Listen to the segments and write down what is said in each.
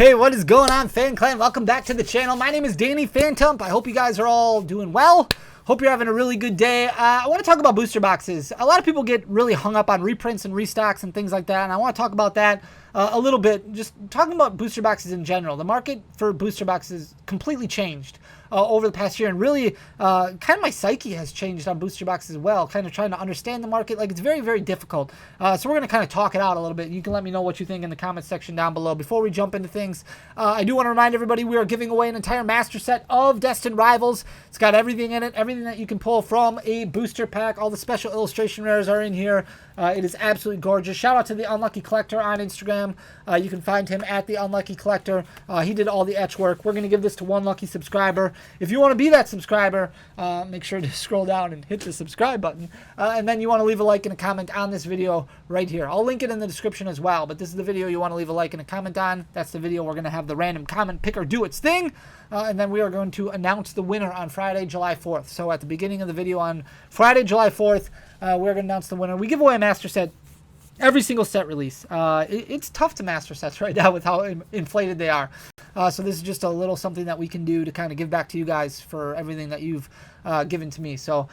Hey, what is going on, Fan Clan? Welcome back to the channel. My name is dannyphantump. I hope you guys are all doing well. Hope you're having a really good day. I want to talk about booster boxes. A lot of people get really hung up on reprints and restocks and things like that, and I want to talk about that a little bit. Just talking about booster boxes in general. The market for booster boxes completely changed over the past year, and really kind of my psyche has changed on booster boxes as well, kind of trying to understand the market. Like, it's very, very difficult. So we're going to kind of talk it out a little bit. You can let me know what you think in the comment section down below. Before we jump into things, I do want to remind everybody we are giving away an entire master set of Destined Rivals. It's got everything in it, everything that you can pull from a booster pack. All the special illustration rares are in here. It is absolutely gorgeous. Shout out to the Unlucky Collector on Instagram. You can find him at the Unlucky Collector. He did all the etch work. We're going to give this to one lucky subscriber. If you want to be that subscriber, make sure to scroll down and hit the subscribe button. And then you want to leave a like and a comment on this video right here. I'll link it in the description as well. But this is the video you want to leave a like and a comment on. That's the video we're going to have the random comment picker do its thing. And then we are going to announce the winner on Friday, July 4th. So at the beginning of the video on Friday, July 4th, we're going to announce the winner. We give away a master set every single set release. It's tough to master sets right now with how inflated they are. So this is just a little something that we can do to kind of give back to you guys for everything that you've given to me. So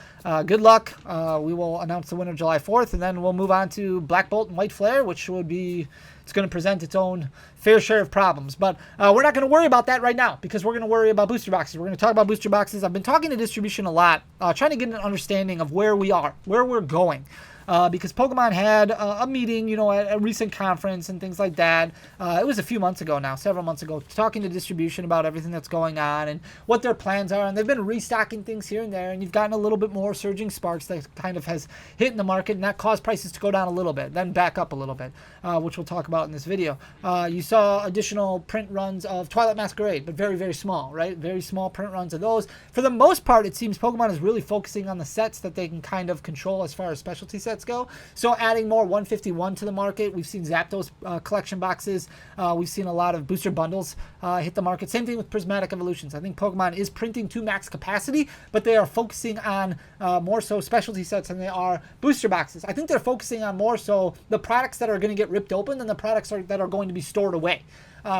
good luck. We will announce the winner July 4th, and then we'll move on to Black Bolt and White Flare, which would be, it's going to present its own fair share of problems. But we're not going to worry about that right now, because we're going to worry about booster boxes. We're going to talk about booster boxes. I've been talking to distribution a lot, trying to get an understanding of where we are, where we're going. Because Pokemon had a meeting, you know, at a recent conference and things like that. It was a few months ago now, several months ago, talking to distribution about everything that's going on and what their plans are. And they've been restocking things here and there, and you've gotten a little bit more surging sparks that kind of has hit in the market, and that caused prices to go down a little bit, then back up a little bit, which we'll talk about in this video. You saw additional print runs of Twilight Masquerade, but very, very small, right? Very small print runs of those. For the most part, it seems Pokemon is really focusing on the sets that they can kind of control as far as specialty sets go. So adding more 151 to the market. We've seen Zapdos collection boxes. We've seen a lot of booster bundles hit the market. Same thing with Prismatic Evolutions. I think Pokemon is printing to max capacity, but they are focusing on more so specialty sets than they are booster boxes. I think they're focusing on more so the products that are going to get ripped open than the products that are going to be stored away.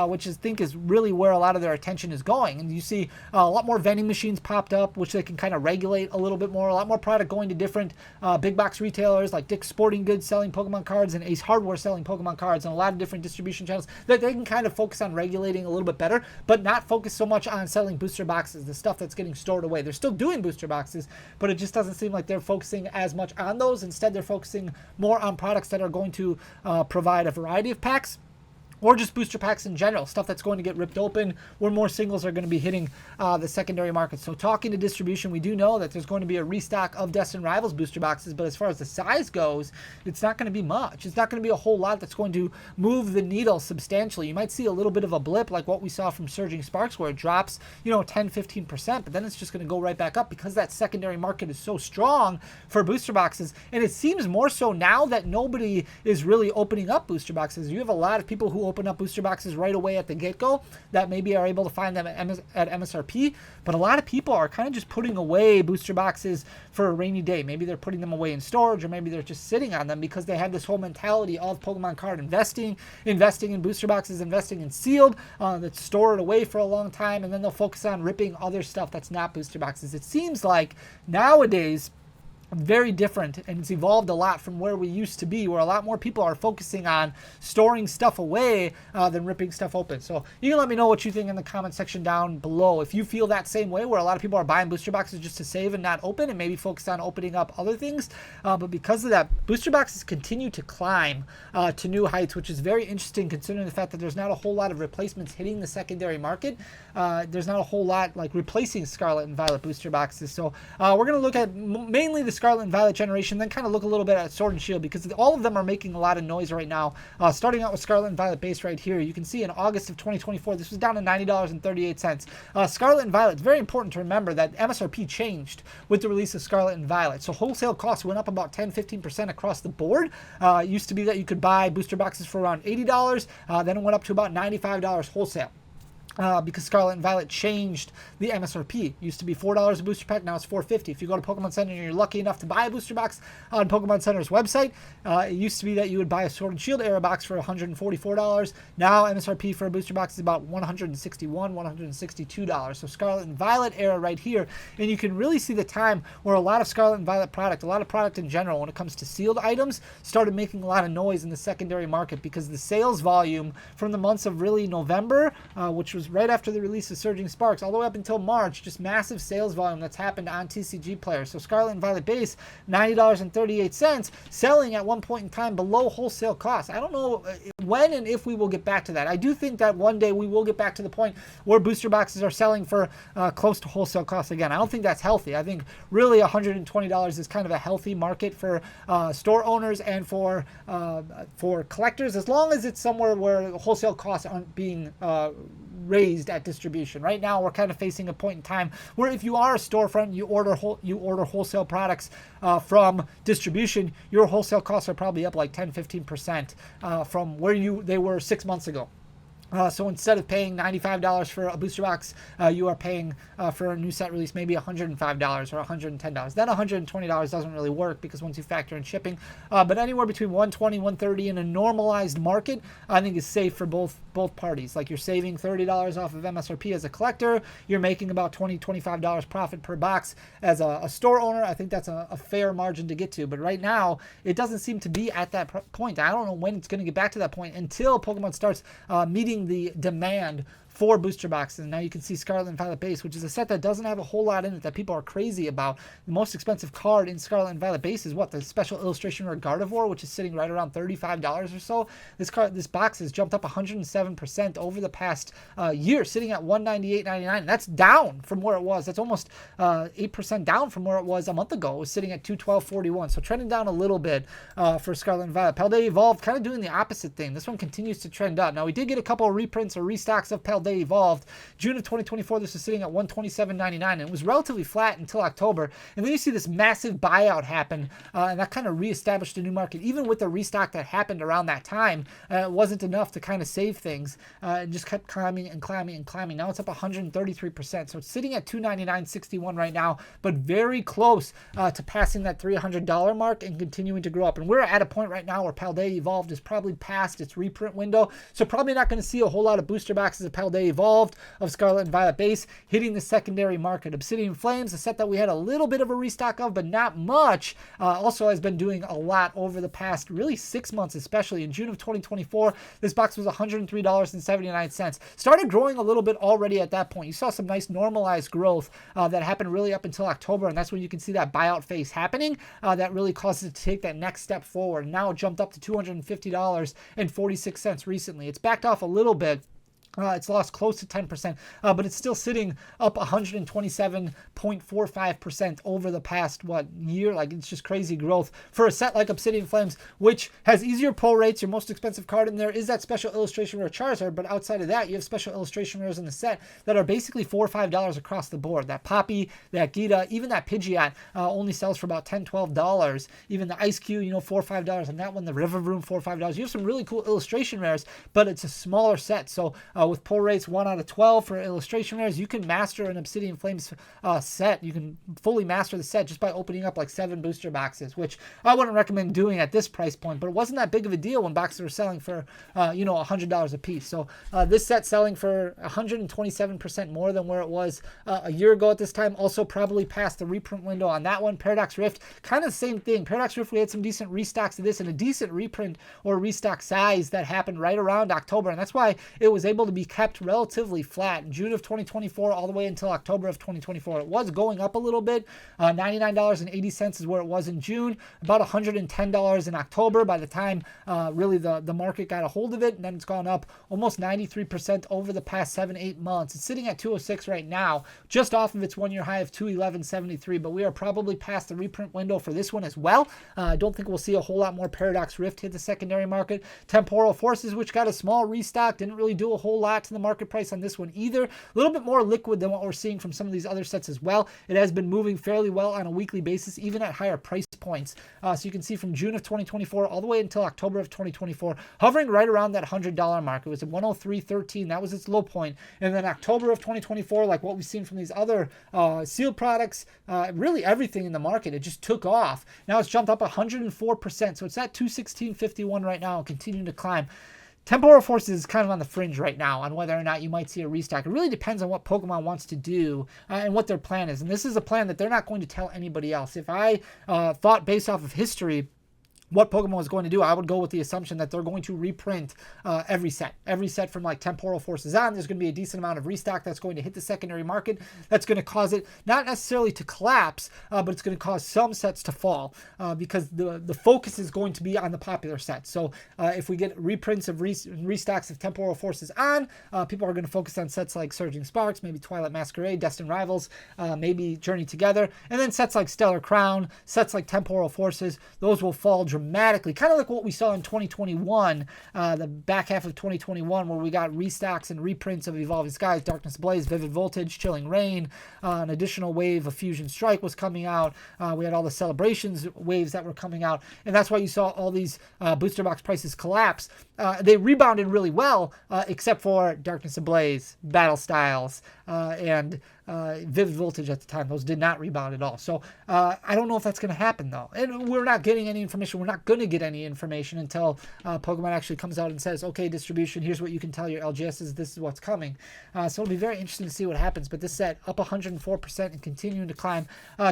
Which I think is really where a lot of their attention is going. And you see a lot more vending machines popped up, which they can kind of regulate a little bit more. A lot more product going to different big box retailers like Dick's Sporting Goods selling Pokemon cards and Ace Hardware selling Pokemon cards, and a lot of different distribution channels that they can kind of focus on regulating a little bit better, but not focus so much on selling booster boxes, the stuff that's getting stored away. They're still doing booster boxes, but it just doesn't seem like they're focusing as much on those. Instead, they're focusing more on products that are going to provide a variety of packs, or just booster packs in general, stuff that's going to get ripped open, where more singles are going to be hitting the secondary market. So talking to distribution, we do know that there's going to be a restock of Destined Rivals booster boxes, but as far as the size goes, it's not going to be much. It's not going to be a whole lot that's going to move the needle substantially. You might see a little bit of a blip like what we saw from Surging Sparks, where it drops, you know, 10-15%, but then it's just going to go right back up because that secondary market is so strong for booster boxes. And it seems more so now that nobody is really opening up booster boxes. You have a lot of people who open up booster boxes right away at the get-go that maybe are able to find them at MSRP, but a lot of people are kind of just putting away booster boxes for a rainy day. Maybe they're putting them away in storage, or maybe they're just sitting on them because they have this whole mentality of Pokemon card investing in booster boxes, investing in sealed, that's stored away for a long time, and then they'll focus on ripping other stuff that's not booster boxes. It seems like nowadays very different, and it's evolved a lot from where we used to be, where a lot more people are focusing on storing stuff away than ripping stuff open. So you can let me know what you think in the comment section down below. If you feel that same way, where a lot of people are buying booster boxes just to save and not open, and maybe focus on opening up other things, but because of that, booster boxes continue to climb to new heights, which is very interesting considering the fact that there's not a whole lot of replacements hitting the secondary market. There's not a whole lot like replacing Scarlet and Violet booster boxes. So we're going to look at mainly the Scarlet and Violet generation, then kind of look a little bit at Sword and Shield, because all of them are making a lot of noise right now. Starting out with Scarlet and Violet base right here, you can see in August of 2024, this was down to $90.38. Scarlet and Violet, it's very important to remember that MSRP changed with the release of Scarlet and Violet. So wholesale costs went up about 10-15% across the board. It used to be that you could buy booster boxes for around $80. Then it went up to about $95 wholesale. because Scarlet and Violet changed the MSRP. It used to be $4 a booster pack, now it's $4.50. If you go to Pokemon Center and you're lucky enough to buy a booster box on Pokemon Center's website, it used to be that you would buy a Sword and Shield era box for $144. Now MSRP for a booster box is about $161, $162. So Scarlet and Violet era right here, and you can really see the time where a lot of Scarlet and Violet product, a lot of product in general when it comes to sealed items, started making a lot of noise in the secondary market because the sales volume from the months of really November, which was right after the release of Surging Sparks, all the way up until March, just massive sales volume that's happened on TCG players. So Scarlet and Violet base, $90.38, selling at one point in time below wholesale cost. I don't know when and if we will get back to that. I do think that one day we will get back to the point where booster boxes are selling for close to wholesale cost again. I don't think that's healthy. I think really $120 is kind of a healthy market for store owners and for collectors, as long as it's somewhere where wholesale costs aren't being raised at distribution. Right now we're kind of facing a point in time where if you are a storefront, you order wholesale products from distribution, your wholesale costs are probably up like 10-15% from where they were 6 months ago. So instead of paying $95 for a booster box, you are paying for a new set release maybe $105 or $110. Then $120 doesn't really work because once you factor in shipping, but anywhere between $120, $130 in a normalized market, I think is safe for both parties. Like you're saving $30 off of MSRP as a collector, you're making about $20, $25 profit per box as a store owner. I think that's a fair margin to get to, but right now it doesn't seem to be at that point. I don't know when it's going to get back to that point until Pokemon starts meeting the demand for booster boxes. Now you can see Scarlet and Violet base, which is a set that doesn't have a whole lot in it that people are crazy about. The most expensive card in Scarlet and Violet base is what? The special illustration rare Gardevoir, which is sitting right around $35 or so. This box has jumped up 107% over the past year, sitting at $198.99. That's down from where it was. That's almost 8% down from where it was a month ago. It was sitting at $212.41. So trending down a little bit for Scarlet and Violet. Paldea Evolved kind of doing the opposite thing. This one continues to trend up. Now we did get a couple of reprints or restocks of Paldea Evolved. June of 2024, this was sitting at $127.99, and it was relatively flat until October. And then you see this massive buyout happen, and that kind of reestablished a new market. Even with the restock that happened around that time, it wasn't enough to kind of save things. It just kept climbing and climbing and climbing. Now it's up 133%. So it's sitting at $299.61 right now, but very close to passing that $300 mark and continuing to grow up. And we're at a point right now where Paldea Evolved is probably past its reprint window, so probably not going to see a whole lot of booster boxes of Paldea Evolved of Scarlet and Violet base hitting the secondary market. Obsidian Flames, a set that we had a little bit of a restock of, but not much, also has been doing a lot over the past really 6 months, especially in June of 2024. This box was $103.79. Started growing a little bit already at that point. You saw some nice normalized growth that happened really up until October, and that's when you can see that buyout phase happening that really caused it to take that next step forward. Now it jumped up to $250.46 recently. It's backed off a little bit. It's lost close to 10%, but it's still sitting up 127.45% over the past, year? Like, it's just crazy growth for a set like Obsidian Flames, which has easier pull rates. Your most expensive card in there is that special illustration rare Charizard, but outside of that, you have special illustration rares in the set that are basically $4 or $5 across the board. That Poppy, that Gita, even that Pidgeot only sells for about $10, $12. Even the Ice Cube, $4 or $5 on that one. The River-Vroom, $4 or $5. You have some really cool illustration rares, but it's a smaller set. So with pull rates 1 out of 12 for illustration rares, you can master an Obsidian Flames set. You can fully master the set just by opening up like 7 booster boxes, which I wouldn't recommend doing at this price point, but it wasn't that big of a deal when boxes were selling for $100 a piece. So this set selling for 127% more than where it was a year ago at this time. Also probably past the reprint window on that one. Paradox Rift, kind of the same thing. Paradox Rift, we had some decent restocks of this and a decent reprint or restock size that happened right around October, and that's why it was able to be kept relatively flat in June of 2024 all the way until October of 2024. It was going up a little bit. $99.80 is where it was in June, about $110 in October by the time really the market got a hold of it, and then it's gone up almost 93% over the past 7-8 months. It's sitting at 206 right now, just off of its 1-year high of 211.73, but we are probably past the reprint window for this one as well. I don't think we'll see a whole lot more Paradox Rift hit the secondary market. Temporal Forces, which got a small restock, didn't really do a whole whole lot to the market price on this one either. A little bit more liquid than what we're seeing from some of these other sets as well. It has been moving fairly well on a weekly basis, even at higher price points. So you can see from June of 2024 all the way until October of 2024, hovering right around that $100 mark. It was at 103.13. That was its low point. And then October of 2024, like what we've seen from these other sealed products, really everything in the market, it just took off. Now it's jumped up 104%. So it's at 216.51 right now and continuing to climb. Temporal Forces is kind of on the fringe right now on whether or not you might see a restock. It really depends on what Pokemon wants to do and what their plan is. And this is a plan that they're not going to tell anybody else. If I thought based off of history what Pokemon was going to do, I would go with the assumption that they're going to reprint every set from like Temporal Forces on. There's going to be a decent amount of restock that's going to hit the secondary market. That's going to cause it not necessarily to collapse, but it's going to cause some sets to fall because the focus is going to be on the popular sets. So if we get reprints of restocks of Temporal Forces on, people are going to focus on sets like Surging Sparks, maybe Twilight Masquerade, Destined Rivals, maybe Journey Together, and then sets like Stellar Crown, sets like Temporal Forces, those will fall dramatically, kind of like what we saw in 2021, the back half of 2021, where we got restocks and reprints of Evolving Skies, Darkness Ablaze, Vivid Voltage, Chilling Reign, an additional wave of Fusion Strike was coming out. We had all the Celebrations waves that were coming out, and that's why you saw all these booster box prices collapse. They rebounded really well, except for Darkness Ablaze, Battle Styles, and Vivid Voltage at the time. Those did not rebound at all. So I don't know if that's going to happen, though. And we're not getting any information. We're not going to get any information until Pokemon actually comes out and says, okay, distribution, here's what you can tell your LGSs. This is what's coming. So it'll be very interesting to see what happens. But this set up 104% and continuing to climb.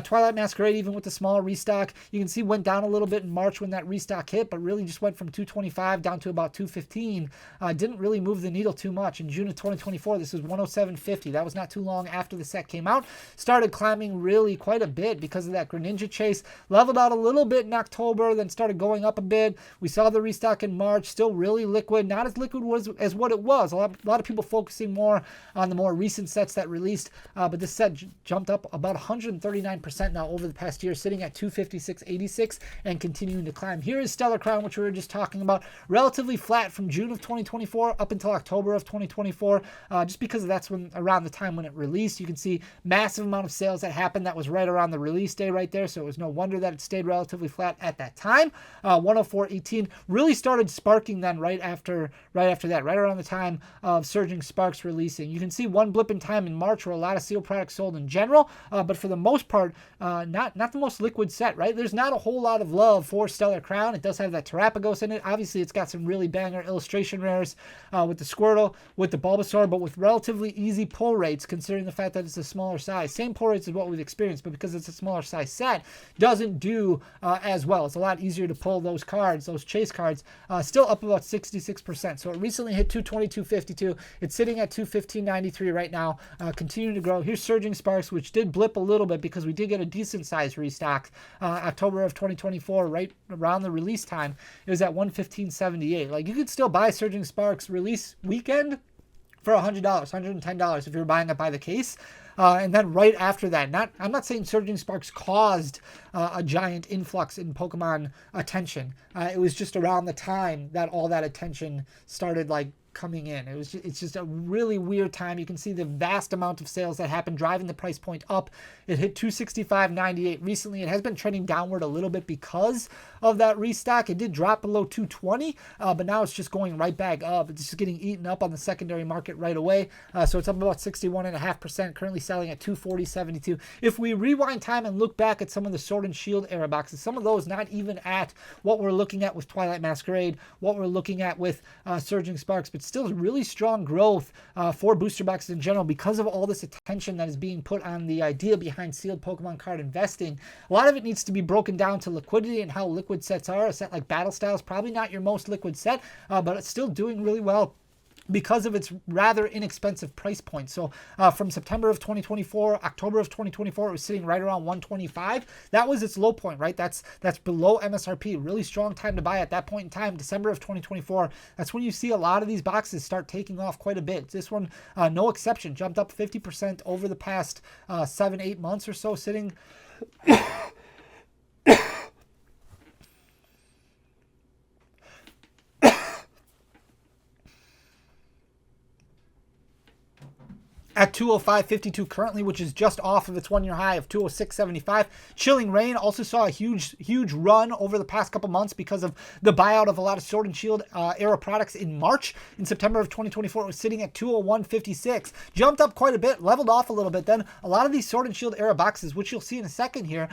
Twilight Masquerade, even with the small restock, you can see went down a little bit in March when that restock hit, but really just went from 225 down to about 215. Didn't really move the needle too much. In June of 2024, this was 107.50. That was not too long after the set came out. Started climbing really quite a bit because of that Greninja chase. Leveled out a little bit in October, then started going up a bit. We saw the restock in March, still really liquid. Not as liquid as what it was. A lot of people focusing more on the more recent sets that released, but this set jumped up about 139% now over the past year, sitting at 256.86 and continuing to climb. Here is Stellar Crown, which we were just talking about. Relatively flat from June of 2024 up until October of 2024, just because that's when around the time when it released. You can see massive amount of sales that happened. That was right around the release day right there, so it was no wonder that it stayed relatively flat at that time. 104.18 really started sparking then right after that, right around the time of Surging Sparks releasing. You can see one blip in time in March where a lot of sealed products sold in general, but for the most part, not the most liquid set, right? There's not a whole lot of love for Stellar Crown. It does have that Terapagos in it. Obviously, it's got some really banger illustration rares with the Squirtle, with the Bulbasaur, but with relatively easy pull rates considering the fact that it's a smaller size. Same pull rates as what we've experienced, but because it's a smaller size set, doesn't do as well. It's a lot easier to pull those cards, those chase cards, still up about 66%. So it recently hit 222.52. It's sitting at 215.93 right now, continuing to grow. Here's Surging Sparks, which did blip a little bit because we did get a decent size restock October of 2024, right around the release time. It was at 115.78. Like, you could still buy Surging Sparks release weekend for $100, $110 if you're buying it by the case. And then right after that, I'm not saying Surging Sparks caused a giant influx in Pokemon attention. It was just around the time that all that attention started like coming in. It's just a really weird time. You can see the vast amount of sales that happened driving the price point up. It hit 265.98 recently. It has been trending downward a little bit because of that restock. It did drop below 220, but now it's just going right back up. It's just getting eaten up on the secondary market right away. So it's up about 61.5%, currently selling at 240.72. If we rewind time and look back at some of the Sword and Shield era boxes, some of those not even at what we're looking at with Twilight Masquerade, what we're looking at with Surging Sparks, but still really strong growth for booster boxes in general because of all this attention that is being put on the idea behind sealed Pokemon card investing. A lot of it needs to be broken down to liquidity and how liquid sets are. A set like Battle Styles, probably not your most liquid set, but it's still doing really well because of its rather inexpensive price point. So from September of 2024, October of 2024, it was sitting right around 125. That was its low point, right? That's below MSRP. Really strong time to buy at that point in time. December of 2024, that's when you see a lot of these boxes start taking off quite a bit. This one, no exception, jumped up 50% over the past 7-8 months or so, sitting at 205.52 currently, which is just off of its one-year high of 206.75. Chilling Reign also saw a huge run over the past couple months because of the buyout of a lot of Sword and Shield era products in March. In September of 2024, it was sitting at 201.56. Jumped up quite a bit, leveled off a little bit. Then a lot of these Sword and Shield era boxes, which you'll see in a second here,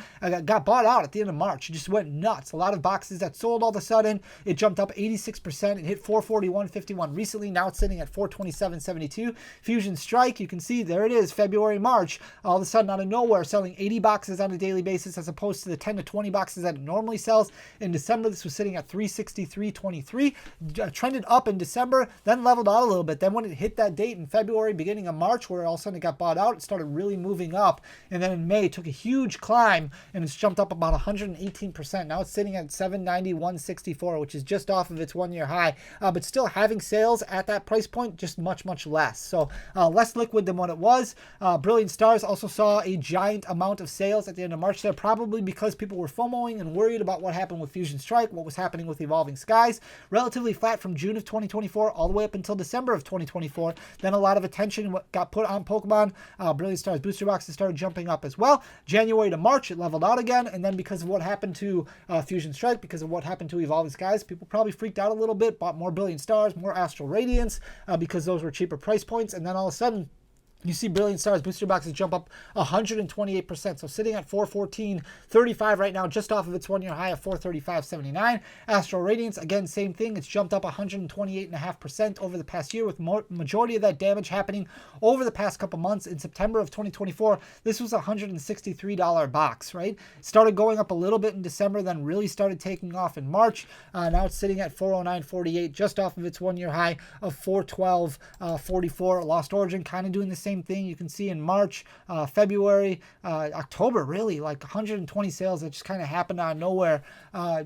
got bought out at the end of March. It just went nuts. A lot of boxes that sold all of a sudden. It jumped up 86%. It hit 441.51 recently. Now it's sitting at 427.72. Fusion Strike, you can see there it is, February, March, all of a sudden out of nowhere selling 80 boxes on a daily basis as opposed to the 10 to 20 boxes that it normally sells. In December, this was sitting at 363.23, trended up in December, then leveled out a little bit. Then when it hit that date in February, beginning of March, where all of a sudden it got bought out, it started really moving up. And then in May, it took a huge climb and it's jumped up about 118%. Now it's sitting at 791.64, which is just off of its one-year high, but still having sales at that price point, just much less. So less liquid than what it was. Brilliant Stars also saw a giant amount of sales at the end of March there, probably because people were FOMOing and worried about what happened with Fusion Strike, what was happening with Evolving Skies. Relatively flat from June of 2024 all the way up until December of 2024. Then a lot of attention got put on Pokemon. Brilliant Stars booster boxes started jumping up as well. January to March, it leveled out again, and then because of what happened to Fusion Strike, because of what happened to Evolving Skies, people probably freaked out a little bit, bought more Brilliant Stars, more Astral Radiance, because those were cheaper price points, and then all of a sudden, you see Brilliant Stars booster boxes jump up 128%. So sitting at 414.35 right now, just off of its one-year high of 435.79. Astral Radiance, again, same thing. It's jumped up 128.5% over the past year, with majority of that damage happening over the past couple months. In September of 2024, this was a $163 box, right? It started going up a little bit in December, then really started taking off in March. Now it's sitting at 409.48, just off of its one-year high of 412.44. Lost Origin kind of doing the same thing. You can see in March, February, October, really like 120 sales that just kind of happened out of nowhere.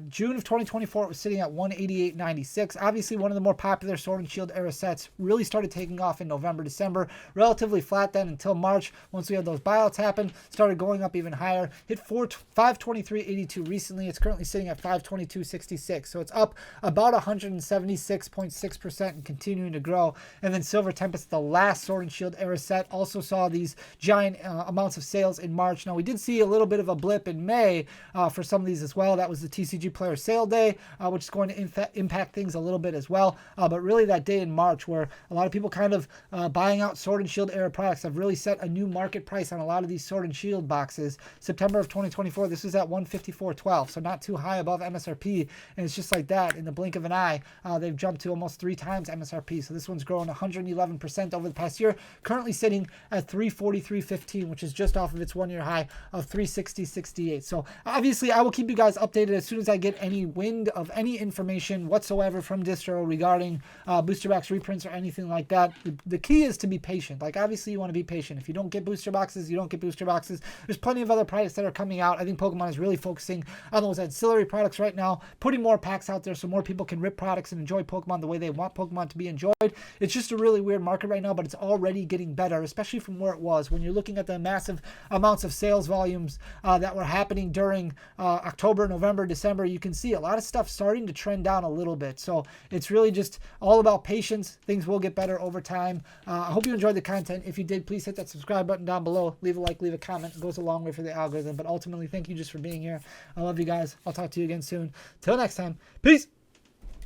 June of 2024, it was sitting at 188.96. Obviously, one of the more popular Sword and Shield era sets really started taking off in November, December. Relatively flat then until March. Once we had those buyouts happen, started going up even higher. Hit 523.82 recently. It's currently sitting at 522.66. So it's up about 176.6% and continuing to grow. And then Silver Tempest, the last Sword and Shield era set, also saw these giant amounts of sales in March. Now, we did see a little bit of a blip in May for some of these as well. That was the TCG Player Sale Day, which is going to impact things a little bit as well. But really that day in March where a lot of people kind of buying out Sword and Shield era products have really set a new market price on a lot of these Sword and Shield boxes. September of 2024, this was at 154.12, so not too high above MSRP. And it's just like that. In the blink of an eye, they've jumped to almost 3 times MSRP. So this one's grown 111% over the past year. Currently sitting at 343.15, which is just off of its one-year high of 360.68. So obviously I will keep you guys updated as soon as I get any wind of any information whatsoever from distro regarding booster box reprints or anything like that. The key is to be patient. Like, obviously you want to be patient. If you don't get booster boxes, you don't get booster boxes. There's plenty of other products that are coming out. I think Pokemon is really focusing on those ancillary products right now, putting more packs out there so more people can rip products and enjoy Pokemon the way they want Pokemon to be enjoyed. It's just a really weird market right now, but it's already getting better, especially from where it was. When you're looking at the massive amounts of sales volumes that were happening during October, November, December, you can see a lot of stuff starting to trend down a little bit. So it's really just all about patience. Things will get better over time. I hope you enjoyed the content. If you did, please hit that subscribe button down below. Leave a like, leave a comment. It goes a long way for the algorithm. But ultimately, thank you just for being here. I love you guys. I'll talk to you again soon. Till next time. Peace.